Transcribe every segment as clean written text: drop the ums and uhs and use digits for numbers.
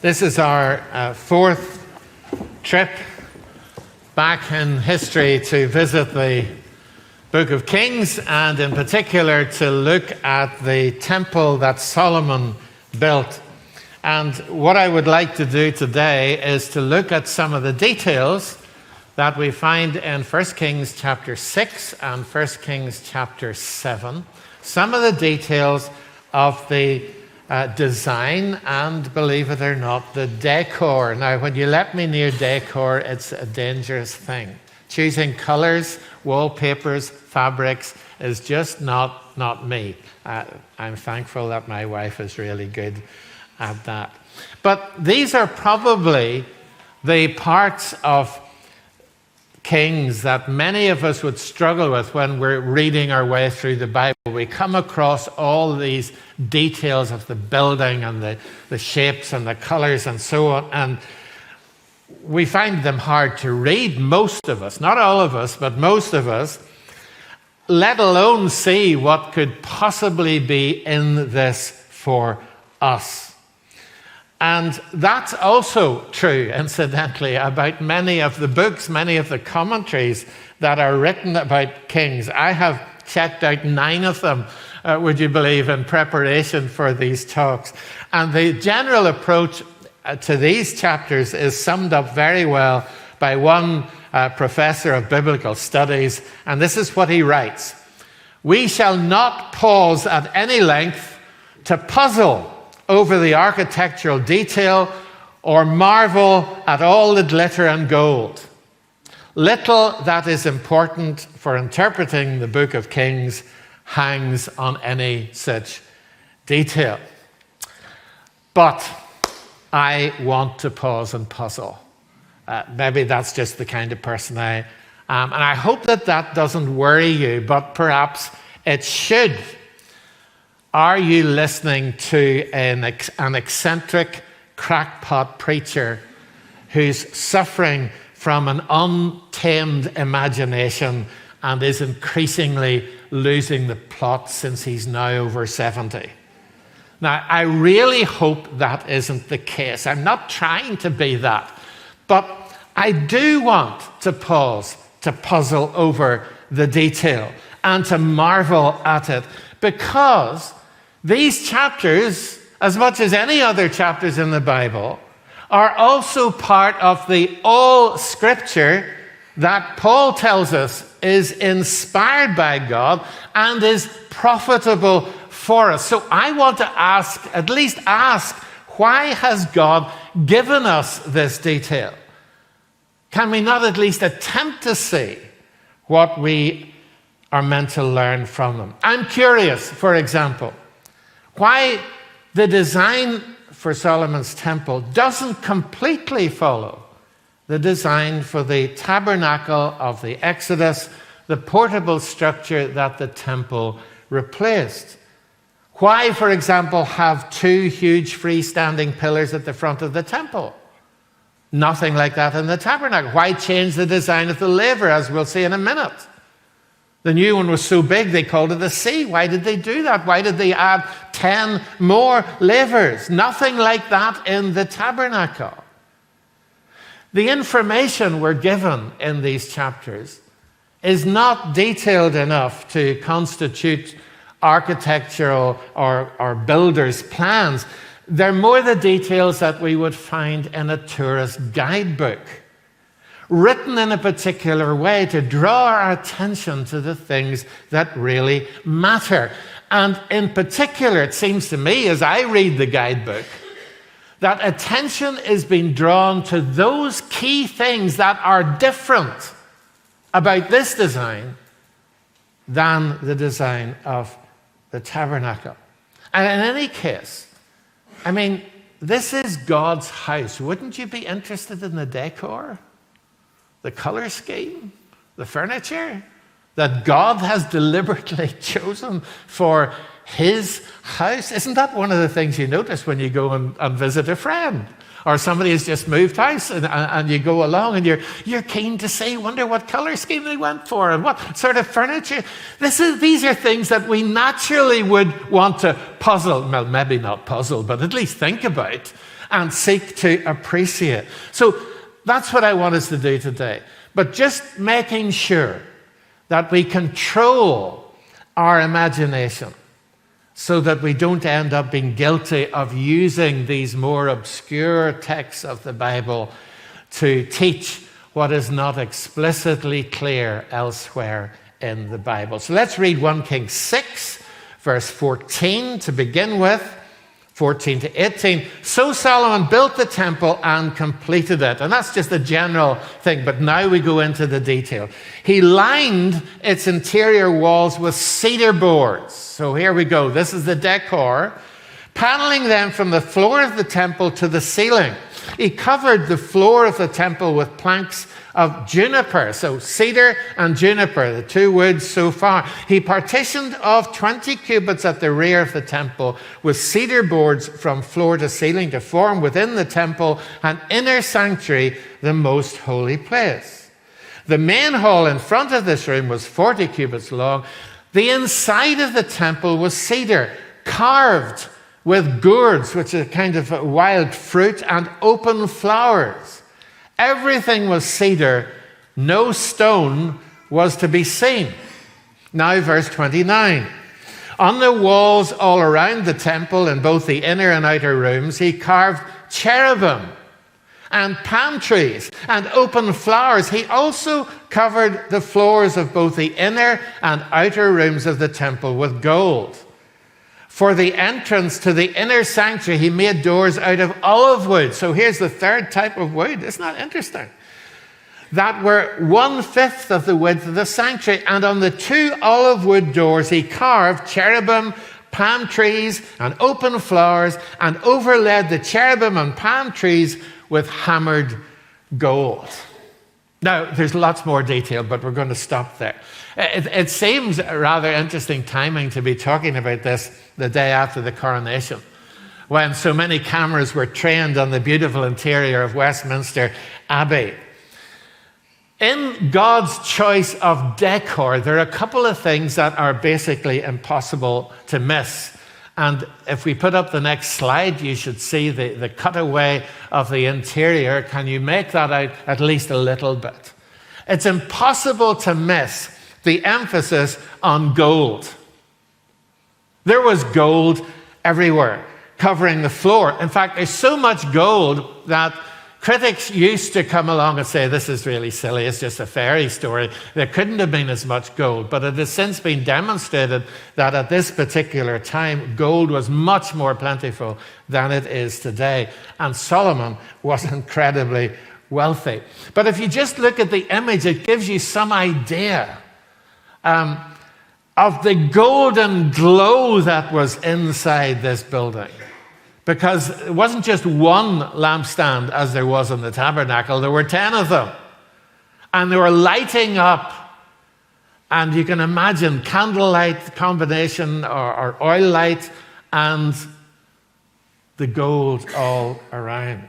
This is our fourth trip back in history to visit the Book of Kings, and in particular to look at the temple that Solomon built. And what I would like to do today is to look at some of the details that we find in 1 Kings chapter 6 and 1 Kings chapter 7. Some of the details of the design and, believe it or not, the decor. Now, when you let me near decor, it's a dangerous thing. Choosing colors, wallpapers, fabrics is just not me. I'm thankful that my wife is really good at that. But these are probably the parts of Kings that many of us would struggle with when we're reading our way through the Bible. We come across all these details of the building and the shapes and the colors and so on, and we find them hard to read, most of us. Not all of us, but most of us, let alone see what could possibly be in this for us. And that's also true, incidentally, about many of the books, many of the commentaries that are written about Kings. I have checked out 9 of them, would you believe, in preparation for these talks. And the general approach to these chapters is summed up very well by one professor of biblical studies, and this is what he writes: "We shall not pause at any length to puzzle over the architectural detail or marvel at all the glitter and gold. Little that is important for interpreting the Book of Kings hangs on any such detail." But I want to pause and puzzle. Maybe that's just the kind of person I am. And I hope that that doesn't worry you, but perhaps it should. Are you listening to an eccentric, crackpot preacher who's suffering from an untamed imagination and is increasingly losing the plot since he's now over 70? Now, I really hope that isn't the case. I'm not trying to be that. But I do want to pause, to puzzle over the detail and to marvel at it, because these chapters, as much as any other chapters in the Bible, are also part of the all Scripture that Paul tells us is inspired by God and is profitable for us. So I want to at least ask, why has God given us this detail? Can we not at least attempt to see what we are meant to learn from them? I'm curious, for example, why the design for Solomon's temple doesn't completely follow the design for the tabernacle of the Exodus, the portable structure that the temple replaced. Why, for example, have 2 huge freestanding pillars at the front of the temple? Nothing like that in the tabernacle. Why change the design of the laver, as we'll see in a minute? The new one was so big they called it a C. Why did they do that? Why did they add 10 more lavers? Nothing like that in the tabernacle. The information we're given in these chapters is not detailed enough to constitute architectural or builders' plans. They're more the details that we would find in a tourist guidebook, written in a particular way to draw our attention to the things that really matter. And in particular, it seems to me, as I read the guidebook, that attention is being drawn to those key things that are different about this design than the design of the tabernacle. And in any case, I mean, this is God's house. Wouldn't you be interested in the decor, the color scheme, the furniture that God has deliberately chosen for his house? Isn't that one of the things you notice when you go and visit a friend? Or somebody has just moved house and you go along and you're keen to see, wonder what color scheme they went for and what sort of furniture. These are things that we naturally would want to puzzle, well, maybe not puzzle, but at least think about. and seek to appreciate. So that's what I want us to do today. But just making sure that we control our imagination so that we don't end up being guilty of using these more obscure texts of the Bible to teach what is not explicitly clear elsewhere in the Bible. So let's read 1 Kings 6, verse 14 to begin with, 14 to 18. So Solomon built the temple and completed it. And that's just a general thing, but now we go into the detail. He lined its interior walls with cedar boards. So here we go. This is the decor. Paneling them from the floor of the temple to the ceiling. He covered the floor of the temple with planks of juniper, so cedar and juniper, the two woods so far. He partitioned off 20 cubits at the rear of the temple with cedar boards from floor to ceiling to form within the temple an inner sanctuary, the most holy place. The main hall in front of this room was 40 cubits long. The inside of the temple was cedar, carved with gourds, which is a kind of wild fruit, and open flowers. Everything was cedar. No stone was to be seen. Now, verse 29. On the walls all around the temple, in both the inner and outer rooms, he carved cherubim and palm trees and open flowers. He also covered the floors of both the inner and outer rooms of the temple with gold. For the entrance to the inner sanctuary, he made doors out of olive wood. So here's the third type of wood. Isn't that interesting? That were 1/5 of the width of the sanctuary. And on the 2 olive wood doors, he carved cherubim, palm trees, and open flowers, and overlaid the cherubim and palm trees with hammered gold. Now, there's lots more detail, but we're going to stop there. It seems rather interesting timing to be talking about this the day after the coronation, when so many cameras were trained on the beautiful interior of Westminster Abbey. In God's choice of decor, there are a couple of things that are basically impossible to miss. And if we put up the next slide, you should see the cutaway of the interior. Can you make that out at least a little bit? It's impossible to miss the emphasis on gold. There was gold everywhere, covering the floor. In fact, there's so much gold that critics used to come along and say, this is really silly, it's just a fairy story. There couldn't have been as much gold. But it has since been demonstrated that at this particular time, gold was much more plentiful than it is today. And Solomon was incredibly wealthy. But if you just look at the image, it gives you some idea of the golden glow that was inside this building. Because it wasn't just one lampstand as there was in the tabernacle, there were 10 of them. And they were lighting up. And you can imagine candlelight combination or oil light and the gold all around.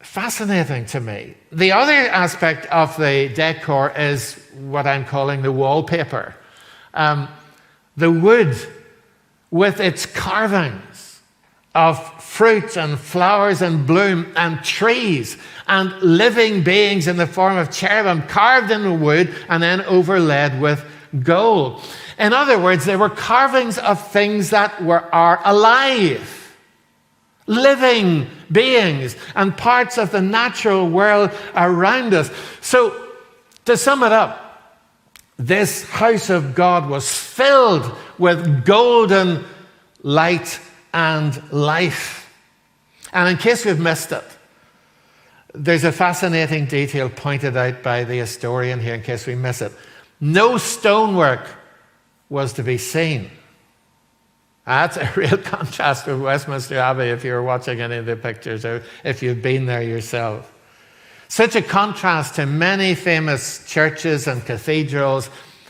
Fascinating to me. The other aspect of the decor is what I'm calling the wallpaper. The wood with its carvings of fruit and flowers and bloom and trees and living beings in the form of cherubim carved in the wood and then overlaid with gold. In other words, they were carvings of things that are alive. Living beings and parts of the natural world around us. So, to sum it up, this house of God was filled with golden light and life. And in case we've missed it, there's a fascinating detail pointed out by the historian here in case we miss it. No stonework was to be seen. That's a real contrast with Westminster Abbey if you were watching any of the pictures or if you've been there yourself. Such a contrast to many famous churches and cathedrals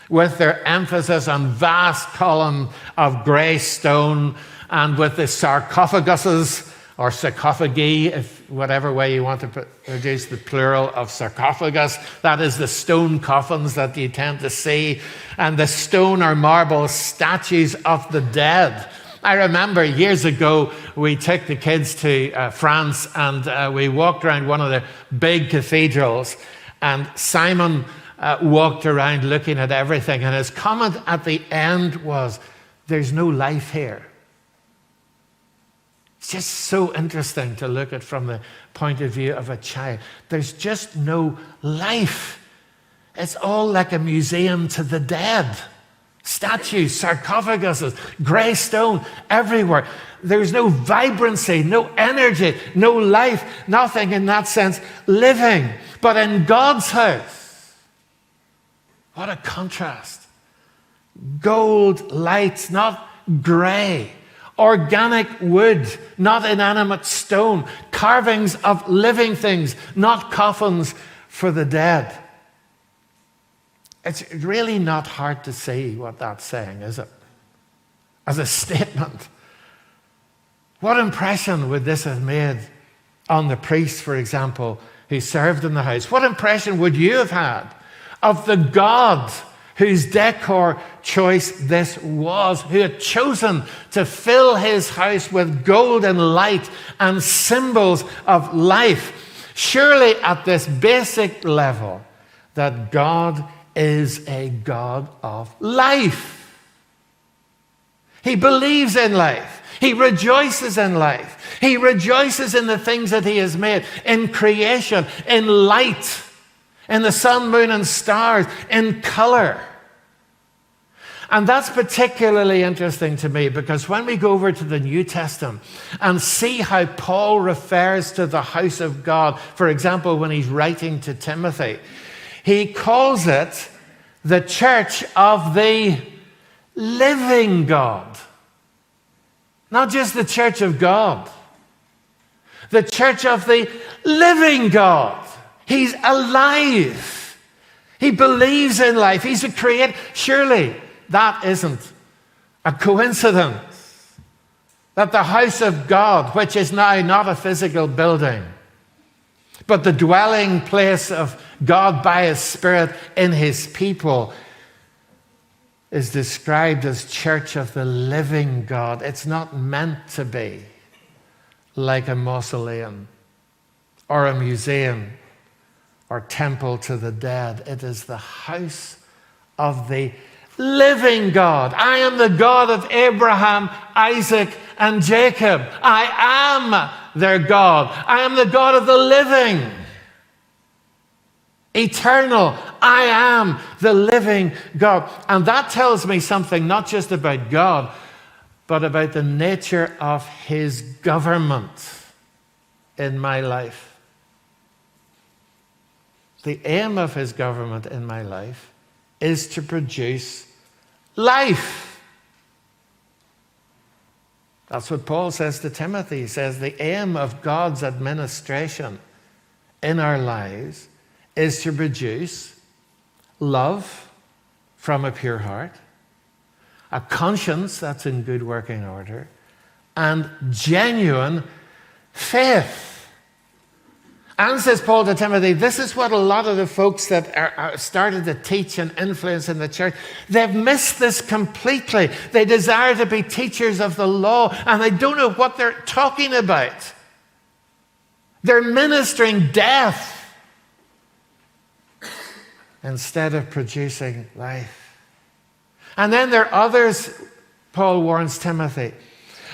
with their emphasis on vast columns of grey stone and with the sarcophaguses or sarcophagi, if whatever way you want to produce the plural of sarcophagus. That is the stone coffins that you tend to see, and the stone or marble statues of the dead. I remember years ago, we took the kids to France, and we walked around one of the big cathedrals, and Simon walked around looking at everything, and his comment at the end was, "There's no life here." It's just so interesting to look at from the point of view of a child. There's just no life. It's all like a museum to the dead. Statues, sarcophaguses, grey stone everywhere. There's no vibrancy, no energy, no life, nothing in that sense living. But in God's house, what a contrast. Gold lights, not grey. Organic wood, not inanimate stone. Carvings of living things, not coffins for the dead. It's really not hard to see what that's saying, is it? As a statement. What impression would this have made on the priest, for example, who served in the house? What impression would you have had of the God whose decor choice this was, who had chosen to fill his house with gold and light and symbols of life? Surely at this basic level, that God is a God of life. He believes in life. He rejoices in life. He rejoices in the things that he has made, in creation, in light, in the sun, moon, and stars, in color. And that's particularly interesting to me, because when we go over to the New Testament and see how Paul refers to the house of God, for example, when he's writing to Timothy, he calls it the church of the living God. Not just the church of God. The church of the living God. He's alive. He believes in life. He's a creator. Surely that isn't a coincidence that the house of God, which is now not a physical building, but the dwelling place of God by his Spirit in his people, is described as church of the living God. It's not meant to be like a mausoleum or a museum or temple to the dead. It is the house of the living God. I am the God of Abraham, Isaac, and Jacob. I am their God. I am the God of the living. Eternal. I am the living God. And that tells me something not just about God, but about the nature of his government in my life. The aim of his government in my life is to produce life. That's what Paul says to Timothy. He says the aim of God's administration in our lives is to produce love from a pure heart, a conscience that's in good working order, and genuine faith. And says Paul to Timothy, this is what a lot of the folks that are started to teach and influence in the church, they've missed this completely. They desire to be teachers of the law, and they don't know what they're talking about. They're ministering death instead of producing life. And then there are others, Paul warns Timothy,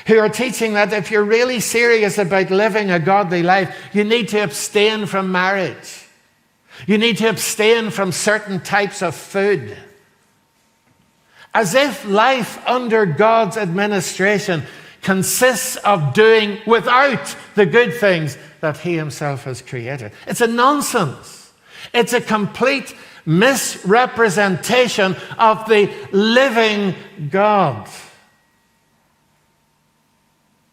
who are teaching that if you're really serious about living a godly life, you need to abstain from marriage. You need to abstain from certain types of food. As if life under God's administration consists of doing without the good things that he himself has created. It's a nonsense. It's a complete misrepresentation of the living God.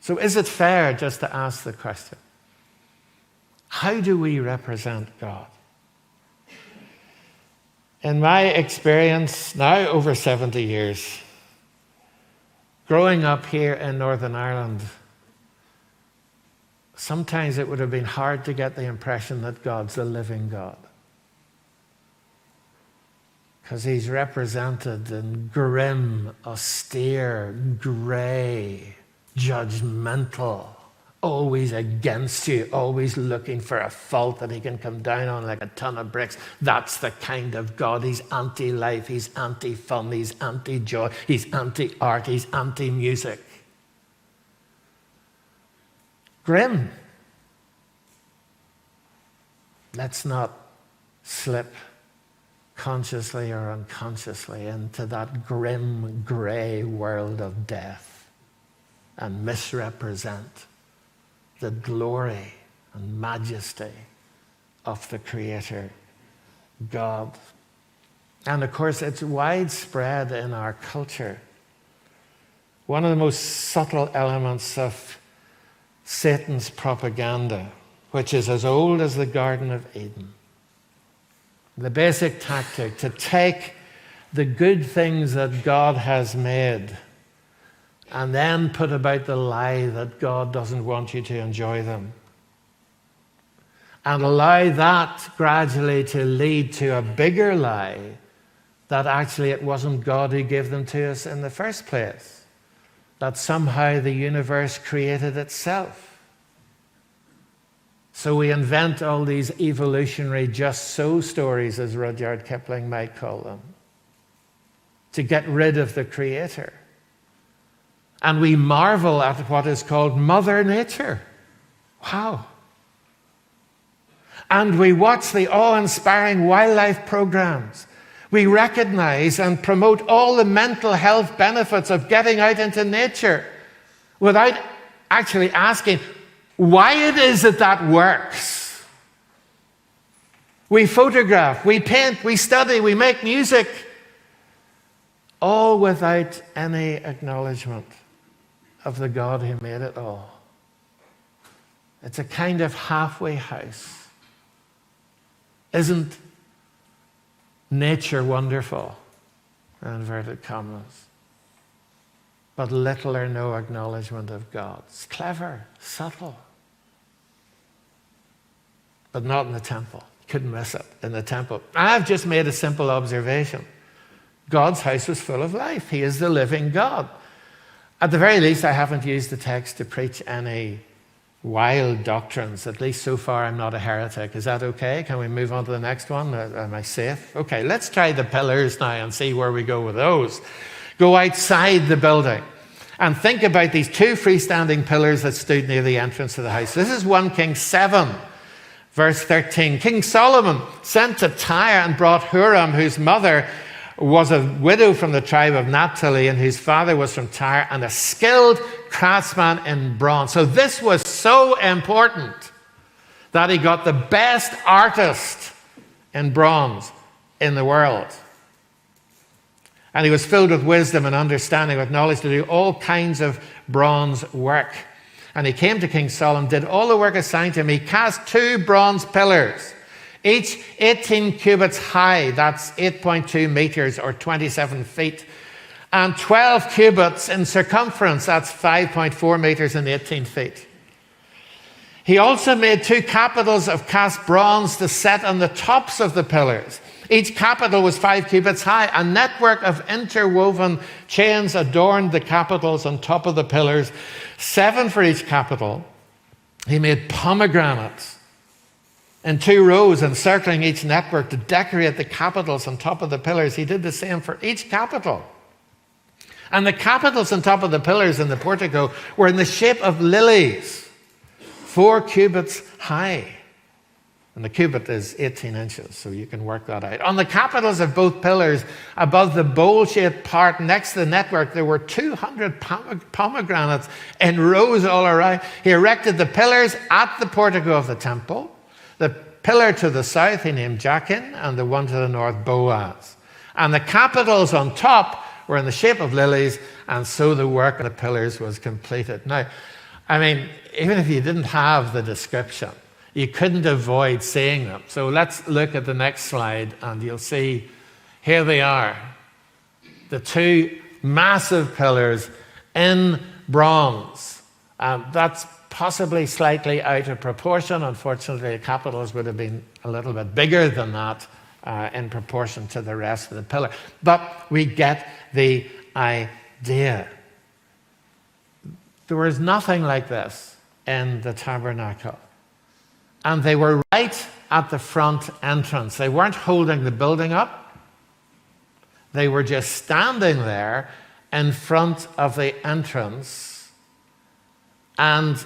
So is it fair just to ask the question, how do we represent God? In my experience, now over 70 years, growing up here in Northern Ireland, sometimes it would have been hard to get the impression that God's a living God. because he's represented in grim, austere, grey, judgmental, always against you, always looking for a fault that he can come down on like a ton of bricks. That's the kind of God. He's anti-life, he's anti-fun, he's anti-joy, he's anti-art, he's anti-music. Grim. Let's not slip consciously or unconsciously into that grim, grey world of death and misrepresent the glory and majesty of the Creator God. And of course, it's widespread in our culture. One of the most subtle elements of Satan's propaganda, which is as old as the Garden of Eden. The basic tactic to take the good things that God has made and then put about the lie that God doesn't want you to enjoy them. And allow that gradually to lead to a bigger lie that actually it wasn't God who gave them to us in the first place. That somehow the universe created itself. So we invent all these evolutionary just so stories, as Rudyard Kipling might call them, to get rid of the Creator. And we marvel at what is called Mother Nature. Wow. And we watch the awe-inspiring wildlife programs. We recognize and promote all the mental health benefits of getting out into nature without actually asking why it is that that works. We photograph, we paint, we study, we make music, all without any acknowledgement of the God who made it all. It's a kind of halfway house. Isn't nature wonderful? Inverted commas. But little or no acknowledgement of God. It's clever, subtle. But not in the temple. Couldn't miss it in the temple. I've just made a simple observation. God's house was full of life. He is the living God. At the very least, I haven't used the text to preach any wild doctrines. At least so far, I'm not a heretic. Is that okay? Can we move on to the next one? Am I safe? Okay, let's try the pillars now and see where we go with those. Go outside the building and think about these two freestanding pillars that stood near the entrance to the house. This is 1 Kings 7, verse 13. King Solomon sent to Tyre and brought Huram, whose mother was a widow from the tribe of Naphtali and whose father was from Tyre, and a skilled craftsman in bronze. So this was so important that he got the best artist in bronze in the world. And he was filled with wisdom and understanding, with knowledge to do all kinds of bronze work. And he came to King Solomon, did all the work assigned to him. He cast 2 bronze pillars, each 18 cubits high, that's 8.2 meters or 27 feet, and 12 cubits in circumference, that's 5.4 meters and 18 feet. He also made 2 capitals of cast bronze to set on the tops of the pillars. Each capital was 5 cubits high. A network of interwoven chains adorned the capitals on top of the pillars, 7 for each capital. He made pomegranates in 2 rows encircling each network to decorate the capitals on top of the pillars. He did the same for each capital. And the capitals on top of the pillars in the portico were in the shape of lilies, 4 cubits high. And the cubit is 18 inches, so you can work that out. On the capitals of both pillars, above the bowl-shaped part next to the network, there were 200 pomegranates in rows all around. He erected the pillars at the portico of the temple. The pillar to the south he named Jachin, and the one to the north Boaz. And the capitals on top were in the shape of lilies, and so the work of the pillars was completed. Now, I mean, even if you didn't have the description, you couldn't avoid seeing them. So let's look at the next slide, and you'll see here they are. The 2 massive pillars in bronze. That's possibly slightly out of proportion. Unfortunately, the capitals would have been a little bit bigger than that in proportion to the rest of the pillar. But we get the idea. There was nothing like this in the tabernacle. And they were right at the front entrance. They weren't holding the building up. They were just standing there in front of the entrance. And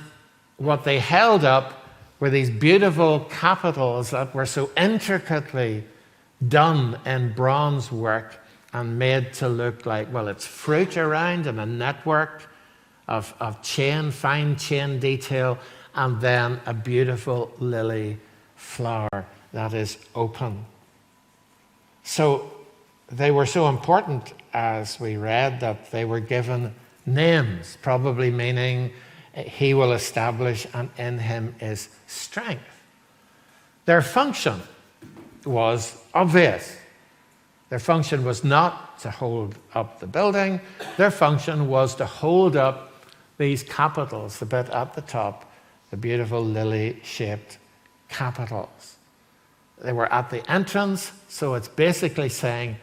what they held up were these beautiful capitals that were so intricately done in bronze work and made to look like, well, it's fruit around and a network of fine chain detail, and then a beautiful lily flower that is open. So they were so important, as we read, that they were given names, probably meaning he will establish and in him is strength. Their function was obvious. Their function was not to hold up the building. Their function was to hold up these capitals, the bit at the top, the beautiful lily-shaped capitals. They were at the entrance, so it's basically saying,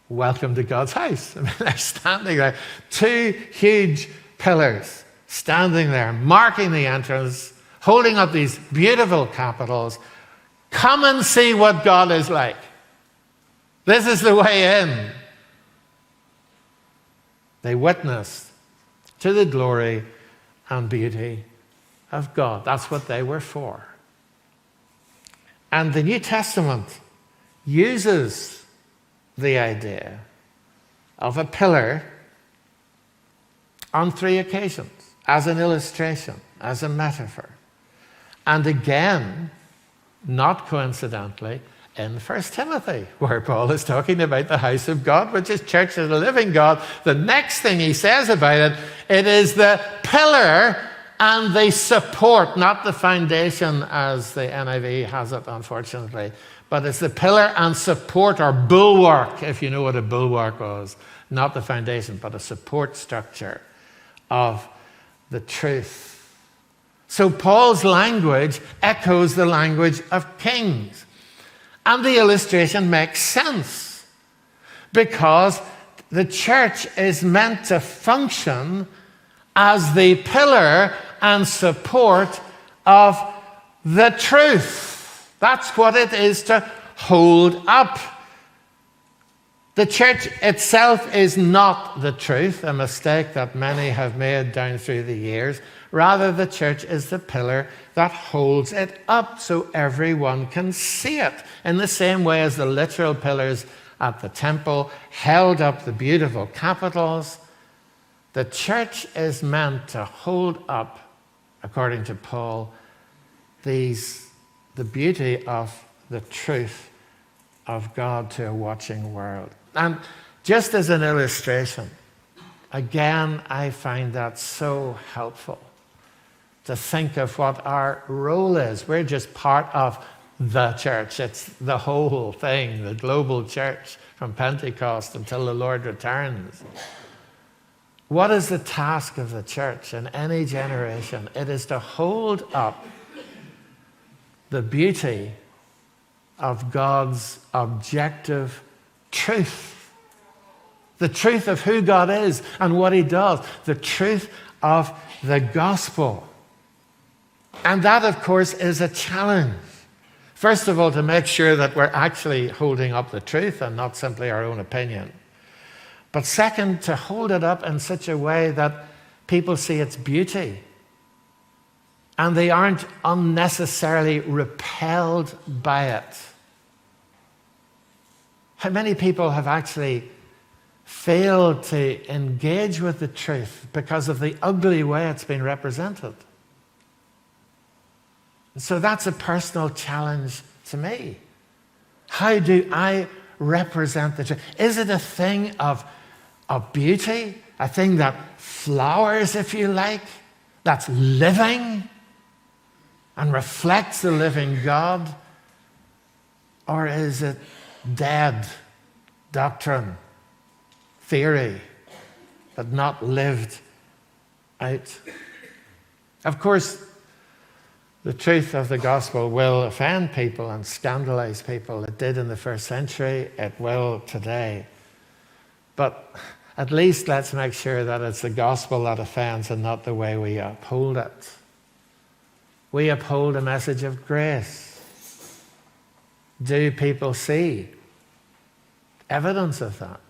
welcome to God's house. I mean, they're standing there, two huge pillars standing there, marking the entrance, holding up these beautiful capitals. Come and see what God is like. This is the way in. They witnessed to the glory and beauty of God. That's what they were for. And the New Testament uses the idea of a pillar on 3 occasions, as an illustration, as a metaphor. And again, not coincidentally, in 1 Timothy, where Paul is talking about the house of God, which is church of the living God. The next thing he says about it, it is the pillar and the support, not the foundation as the NIV has it, unfortunately, but it's the pillar and support, or bulwark, if you know what a bulwark was. Not the foundation, but a support structure of the truth. So Paul's language echoes the language of Kings. And the illustration makes sense, because the church is meant to function as the pillar and support of the truth. That's what it is to hold up. The church itself is not the truth, a mistake that many have made down through the years. Rather, the church is the pillar that holds it up so everyone can see it. In the same way as the literal pillars at the temple held up the beautiful capitals, the church is meant to hold up, according to Paul, the beauty of the truth of God to a watching world. And just as an illustration, again, I find that so helpful to think of what our role is. We're just part of the church. It's the whole thing, the global church, from Pentecost until the Lord returns. What is the task of the church in any generation? It is to hold up the beauty of God's objective truth. The truth of who God is and what he does. The truth of the gospel. And that, of course, is a challenge. First of all, to make sure that we're actually holding up the truth and not simply our own opinion. But second, to hold it up in such a way that people see its beauty and they aren't unnecessarily repelled by it. How many people have actually failed to engage with the truth because of the ugly way it's been represented? So that's a personal challenge to me. How do I represent the truth? Is it a thing of beauty? A thing that flowers, if you like, that's living and reflects the living God? Or is it dead doctrine, theory, but not lived out? Of course, The truth of the gospel will offend people and scandalize people. It did in the first century. It will today. But at least let's make sure that it's the gospel that offends and not the way we uphold it. We uphold a message of grace. Do people see evidence of that?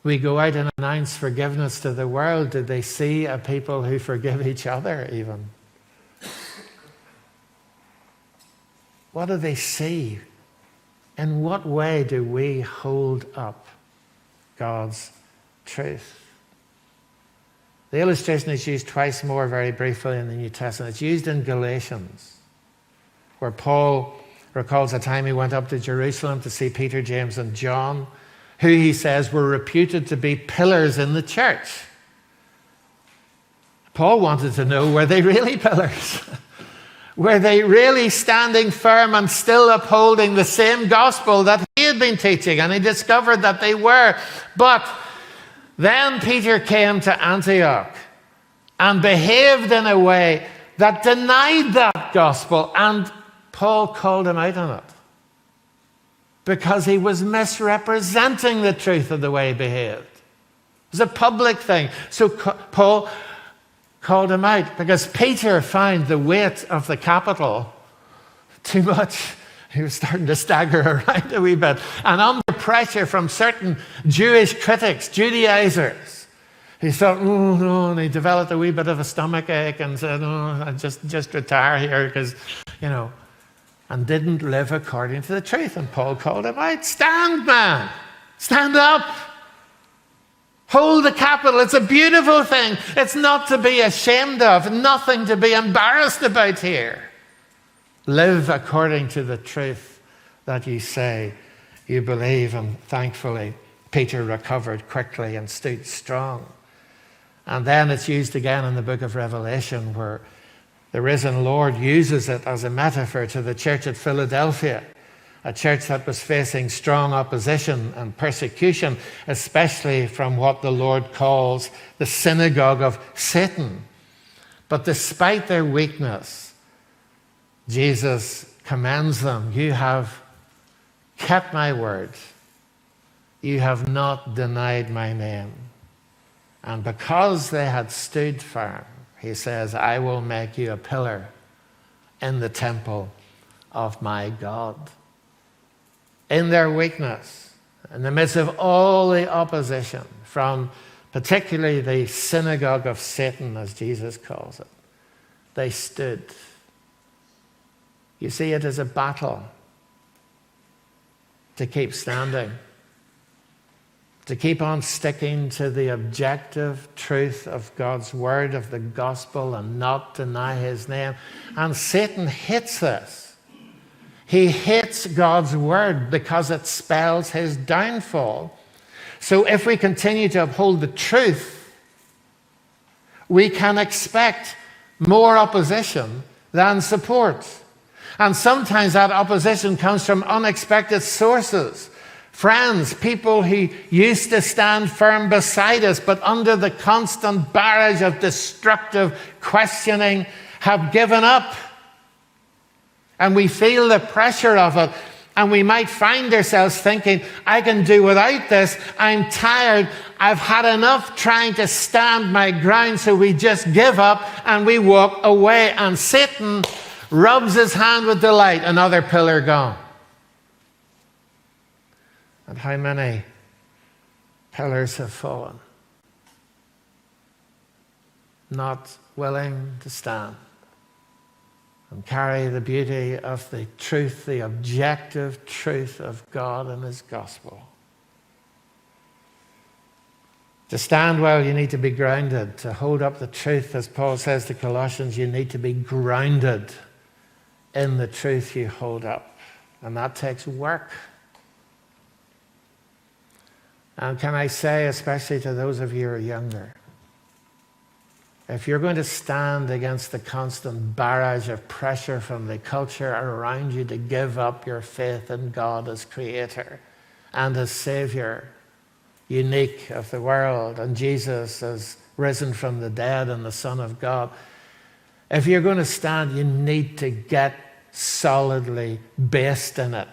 We go out and announce forgiveness to the world. Do they see a people who forgive each other even? What do they see? In what way do we hold up God's truth? The illustration is used twice more very briefly in the New Testament. It's used in Galatians, where Paul recalls a time he went up to Jerusalem to see Peter, James, and John, who he says were reputed to be pillars in the church. Paul wanted to know, were they really pillars? Were they really standing firm and still upholding the same gospel that he had been teaching? And he discovered that they were. But then Peter came to Antioch and behaved in a way that denied that gospel. And Paul called him out on it because he was misrepresenting the truth of the way he behaved. It was a public thing. So Paul called him out because Peter found the weight of the capital too much. He was starting to stagger around a wee bit. And under pressure from certain Jewish critics, Judaizers, he thought, oh no, and he developed a wee bit of a stomach ache and said, oh, I just retire here because, and didn't live according to the truth. And Paul called him out, stand, man, stand up. Hold the capital. It's a beautiful thing. It's not to be ashamed of, nothing to be embarrassed about here. Live according to the truth that you say you believe. And thankfully, Peter recovered quickly and stood strong. And then it's used again in the book of Revelation, where the risen Lord uses it as a metaphor to the church at Philadelphia, a church that was facing strong opposition and persecution, especially from what the Lord calls the synagogue of Satan. But despite their weakness, Jesus commends them. You have kept my word. You have not denied my name. And because they had stood firm, he says, I will make you a pillar in the temple of my God. In their weakness, in the midst of all the opposition from particularly the synagogue of Satan, as Jesus calls it, they stood. You see, it is a battle to keep standing, to keep on sticking to the objective truth of God's word, of the gospel, and not deny his name. And Satan hates this. He hates God's word because it spells his downfall. So if we continue to uphold the truth, we can expect more opposition than support. And sometimes that opposition comes from unexpected sources. Friends, people who used to stand firm beside us, but under the constant barrage of destructive questioning have given up. And we feel the pressure of it. And we might find ourselves thinking, I can do without this. I'm tired. I've had enough trying to stand my ground. So we just give up and we walk away. And Satan rubs his hand with delight. Another pillar gone. And how many pillars have fallen? Not willing to stand and carry the beauty of the truth, the objective truth of God and his gospel. To stand well, you need to be grounded. To hold up the truth, as Paul says to Colossians, you need to be grounded in the truth you hold up. And that takes work. And can I say, especially to those of you who are younger, if you're going to stand against the constant barrage of pressure from the culture around you to give up your faith in God as Creator and as Savior, unique of the world, and Jesus as risen from the dead and the Son of God, If you're going to stand, you need to get solidly based in it,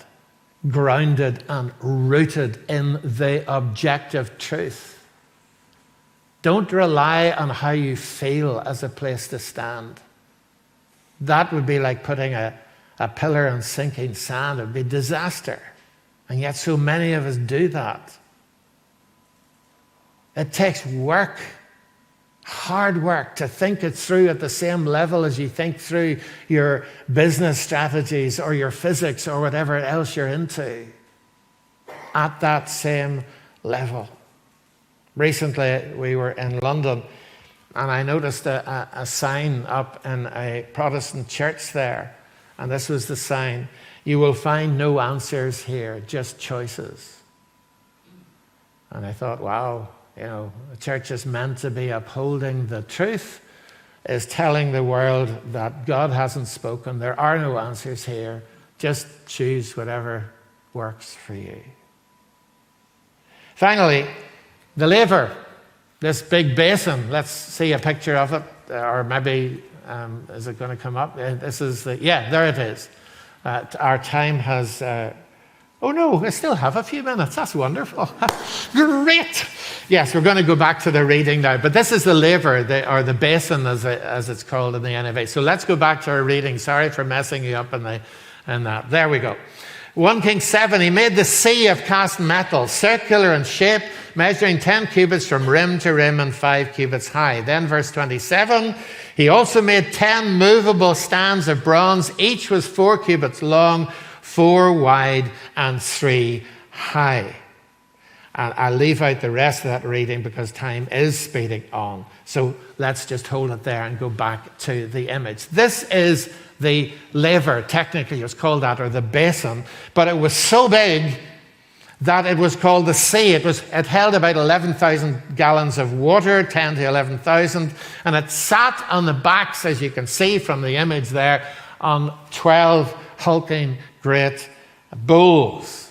grounded and rooted in the objective truth. Don't rely on how you feel as a place to stand. That would be like putting a pillar in sinking sand. It would be disaster. And yet so many of us do that. It takes work, hard work, to think it through at the same level as you think through your business strategies or your physics or whatever else you're into. At that same level. Recently, we were in London, and I noticed a sign up in a Protestant church there. And this was the sign: "You will find no answers here, just choices." And I thought, wow, the church is meant to be upholding the truth, is telling the world that God hasn't spoken. There are no answers here. Just choose whatever works for you. Finally, the laver, this big basin. Let's see a picture of it, or maybe, is it going to come up? This is there it is. Our time has, oh no, I still have a few minutes. That's wonderful. Great. Yes, we're going to go back to the reading now. But this is the laver, or the basin as it's called in the NIV. So let's go back to our reading. Sorry for messing you up in that. There we go. 1 Kings 7, he made the sea of cast metal, circular in shape, measuring 10 cubits from rim to rim and 5 cubits high. Then verse 27, he also made 10 movable stands of bronze. Each was 4 cubits long, 4 wide, and 3 high. And I'll leave out the rest of that reading because time is speeding on. So let's just hold it there and go back to the image. This is the laver, technically it was called that, or the basin, but it was so big that it was called the sea. It held about 11,000 gallons of water, 10 to 11,000, and it sat on the backs, as you can see from the image there, on 12 hulking great bulls.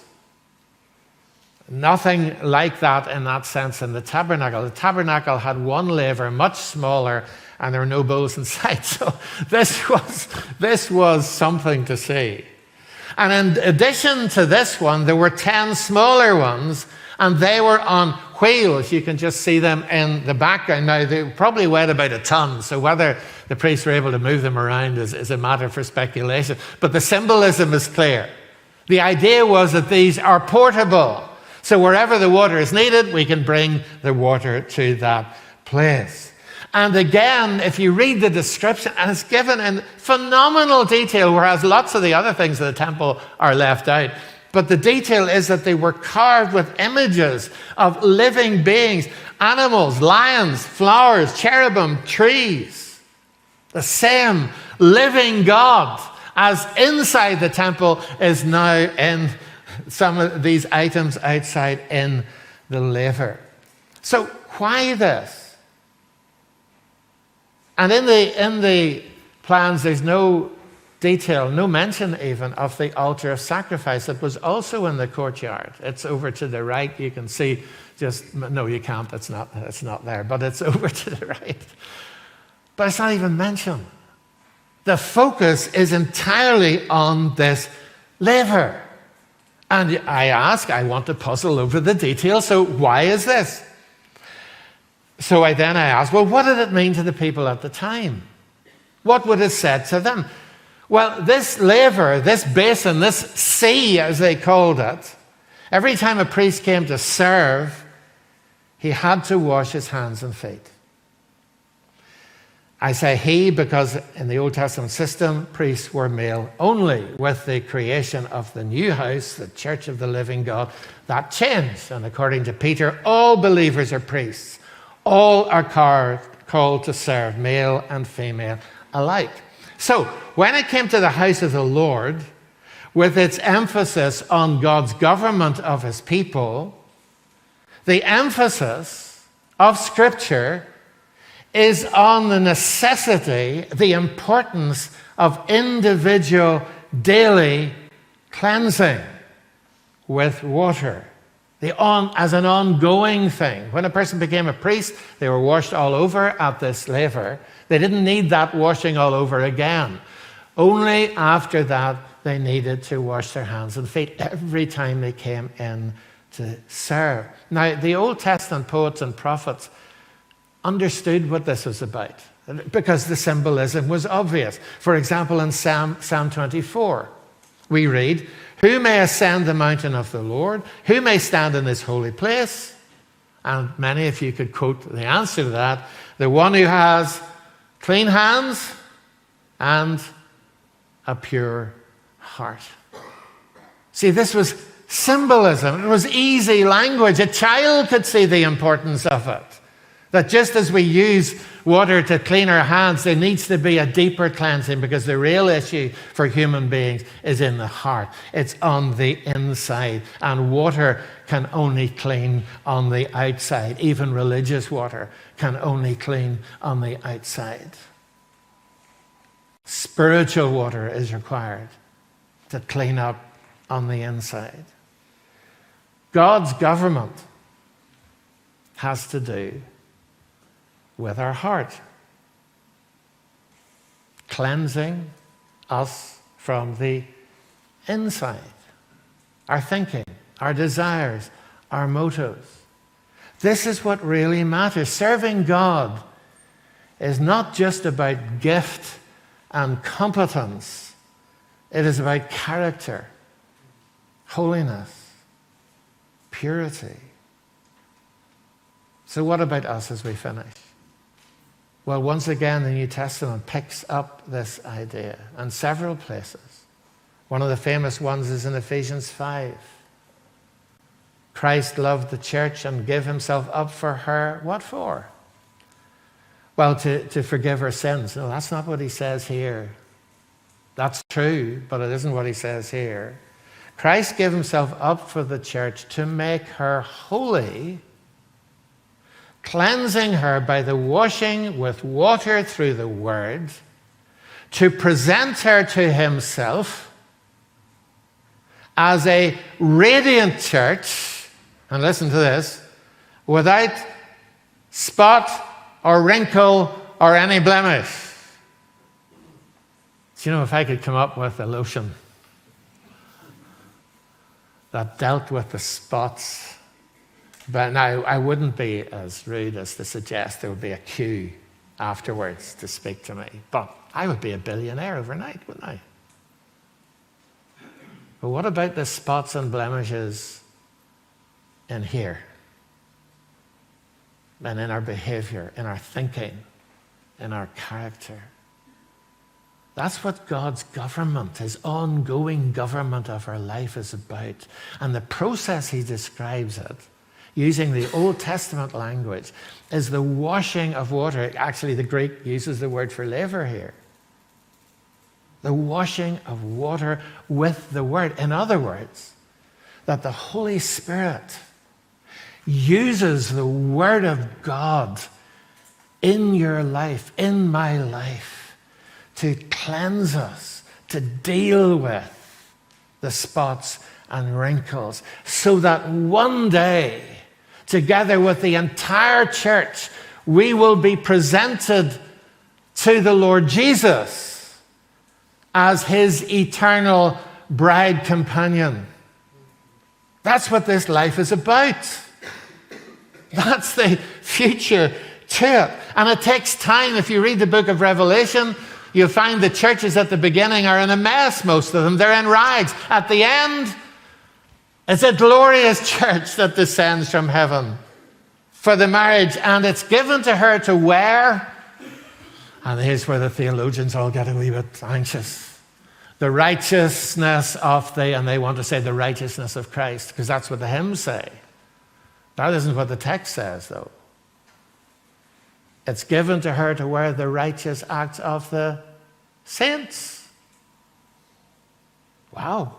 Nothing like that in that sense in the tabernacle. The tabernacle had one laver, much smaller, and there were no bulls inside. So this was something to see. And in addition to this one, there were 10 smaller ones, and they were on wheels. You can just see them in the background. Now, they probably weighed about a ton, so whether the priests were able to move them around is a matter for speculation. But the symbolism is clear. The idea was that these are portable. So wherever the water is needed, we can bring the water to that place. And again, if you read the description, and it's given in phenomenal detail, whereas lots of the other things of the temple are left out. But the detail is that they were carved with images of living beings, animals, lions, flowers, cherubim, trees. The same living God as inside the temple is now in some of these items outside in the laver. So why this? And in the plans, there's no detail, no mention even of the altar of sacrifice that was also in the courtyard. It's over to the right. You can see no, you can't. It's not there, but it's over to the right. But it's not even mentioned. The focus is entirely on this laver. And I want to puzzle over the details. So why is this? So I asked, well, what did it mean to the people at the time? What would it said to them? Well, this laver, this basin, this sea, as they called it, every time a priest came to serve, he had to wash his hands and feet. I say he because in the Old Testament system, priests were male only. With the creation of the new house, the church of the living God, that changed. And according to Peter, all believers are priests. All are called to serve, male and female alike. So, when it came to the house of the Lord, with its emphasis on God's government of his people, the emphasis of Scripture is on the necessity, the importance of individual daily cleansing with water. as an ongoing thing. When a person became a priest, they were washed all over at this laver. They didn't need that washing all over again. Only after that, they needed to wash their hands and feet every time they came in to serve. Now, the Old Testament poets and prophets understood what this was about because the symbolism was obvious. For example, in Psalm 24, we read, "Who may ascend the mountain of the Lord? Who may stand in his holy place?" And many of you could quote the answer to that. "The one who has clean hands and a pure heart." See, this was symbolism. It was easy language. A child could see the importance of it. That just as we use water to clean our hands, there needs to be a deeper cleansing because the real issue for human beings is in the heart. It's on the inside. And water can only clean on the outside. Even religious water can only clean on the outside. Spiritual water is required to clean up on the inside. God's government has to do with our heart, cleansing us from the inside. Our thinking, our desires, our motives. This is what really matters. Serving God is not just about gift and competence. It is about character, holiness, purity. So what about us as we finish? Well, once again, the New Testament picks up this idea in several places. One of the famous ones is in Ephesians 5. Christ loved the church and gave himself up for her. What for? Well, to forgive her sins. No, that's not what he says here. That's true, but it isn't what he says here. Christ gave himself up for the church to make her holy, cleansing her by the washing with water through the word, to present her to himself as a radiant church, and listen to this, without spot or wrinkle or any blemish. Do you know, if I could come up with a lotion that dealt with the spots, but now I wouldn't be as rude as to suggest there would be a queue afterwards to speak to me, but I would be a billionaire overnight, wouldn't I? But what about the spots and blemishes in here? And in our behavior, in our thinking, in our character. That's what God's government, his ongoing government of our life is about. And the process he describes it, using the Old Testament language, is the washing of water. Actually, the Greek uses the word for laver here. The washing of water with the word. In other words, that the Holy Spirit uses the Word of God in your life, in my life, to cleanse us, to deal with the spots and wrinkles, so that one day, together with the entire church, we will be presented to the Lord Jesus as his eternal bride companion. That's what this life is about. That's the future to it. And it takes time. If you read the book of Revelation, you'll find the churches at the beginning are in a mess, most of them. They're in rags. At the end, it's a glorious church that descends from heaven for the marriage, and it's given to her to wear. And here's where the theologians all get a wee bit anxious. The righteousness of and they want to say the righteousness of Christ, because that's what the hymns say. That isn't what the text says, though. It's given to her to wear the righteous acts of the saints. Wow.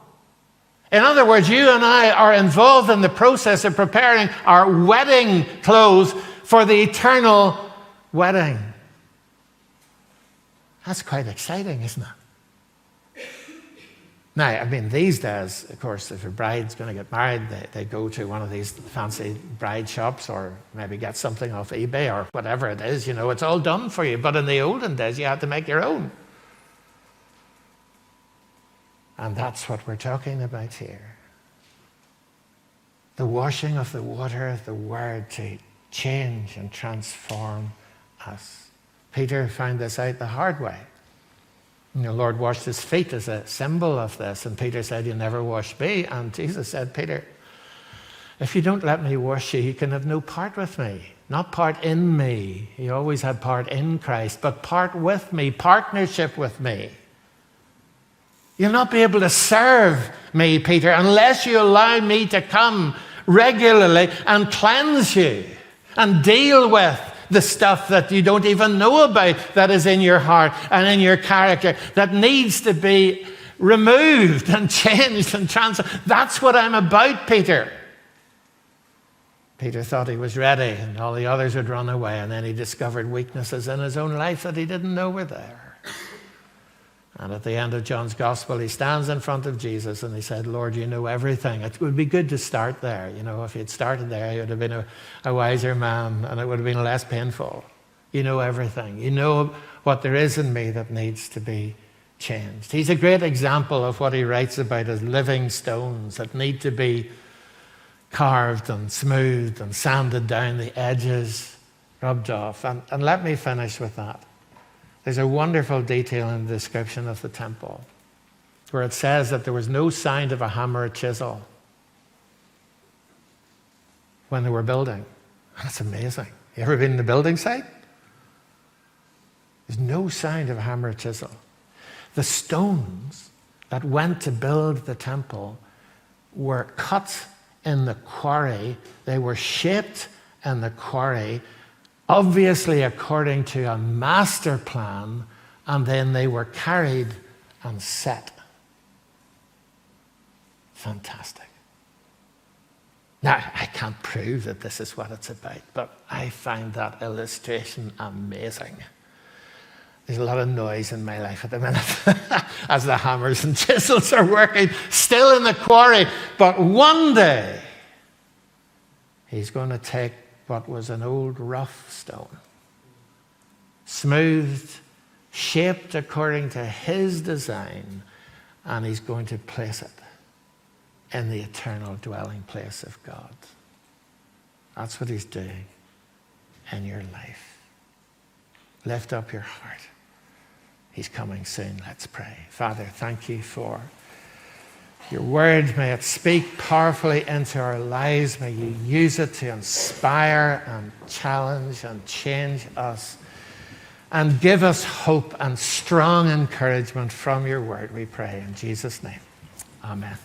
In other words, you and I are involved in the process of preparing our wedding clothes for the eternal wedding. That's quite exciting, isn't it? Now, I mean, these days, of course, if a bride's going to get married, they go to one of these fancy bride shops or maybe get something off eBay or whatever it is. You know, it's all done for you. But in the olden days, you had to make your own. And that's what we're talking about here. The washing of the water of the Word to change and transform us. Peter found this out the hard way. The Lord washed his feet as a symbol of this. And Peter said, "You never wash me." And Jesus said, "Peter, if you don't let me wash you, you can have no part with me." Not part in me. He always had part in Christ, but part with me, partnership with me. You'll not be able to serve me, Peter, unless you allow me to come regularly and cleanse you and deal with the stuff that you don't even know about that is in your heart and in your character that needs to be removed and changed and transformed. That's what I'm about, Peter. Peter thought he was ready and all the others would run away, and then he discovered weaknesses in his own life that he didn't know were there. And at the end of John's Gospel, he stands in front of Jesus and he said, "Lord, you know everything." It would be good to start there. You know, if he'd started there, he would have been a wiser man and it would have been less painful. You know everything. You know what there is in me that needs to be changed. He's a great example of what he writes about as living stones that need to be carved and smoothed and sanded down, the edges rubbed off. And let me finish with that. There's a wonderful detail in the description of the temple where it says that there was no sound of a hammer or chisel when they were building. That's amazing. You ever been in the building site? There's no sound of a hammer or chisel. The stones that went to build the temple were cut in the quarry. They were shaped in the quarry, obviously according to a master plan, and then they were carried and set. Fantastic. Now, I can't prove that this is what it's about, but I find that illustration amazing. There's a lot of noise in my life at the minute as the hammers and chisels are working, still in the quarry. But one day, he's going to take what was an old rough stone, smoothed, shaped according to his design, and he's going to place it in the eternal dwelling place of God. That's what he's doing in your life. Lift up your heart. He's coming soon. Let's pray. Father, thank you for your word. May it speak powerfully into our lives. May you use it to inspire and challenge and change us and give us hope and strong encouragement from your word, we pray in Jesus' name. Amen.